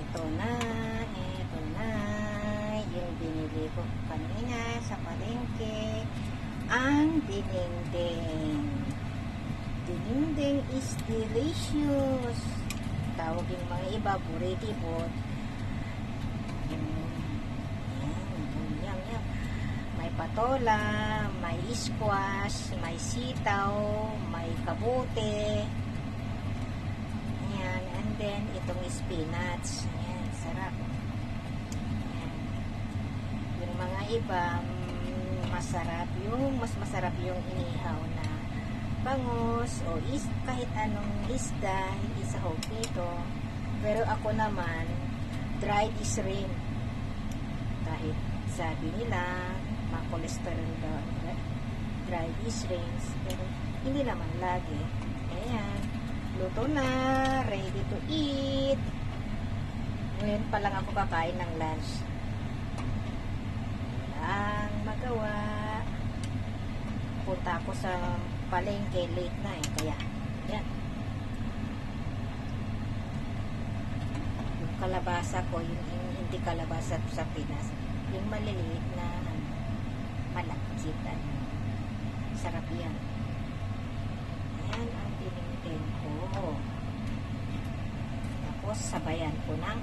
Ito na, yung binili ko kanina sa palengke, ang dinengdeng. Dinengdeng is delicious. Tawag yung mga iba, burikibot. Yan. May patola, may squash, may sitaw, may kabote. Yan, and then itong spinach. Yan, sarap. Yan. Yung mga iba, mas masarap yung inihaw na bangus o kahit anong isda, hindi sahog nito. Pero ako naman, dried shrimp. Kahit sabi nila, ma-cholesterol daw, dried shrimps, pero hindi naman lagi. Ayan, luto na, ready to eat. Ngayon pa lang ako kakain ng lunch. Walang magawa. Punta ako sa palengke, late na kaya yan. Yung kalabasa ko, yung hindi kalabasa sa Pinas, yung maliliit na malakit, sarap yan. Ayan ang dinengdeng ko. Tapos sabayan ko ng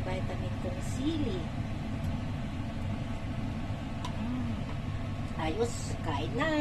vitamin kong sili. Ayos, kain na.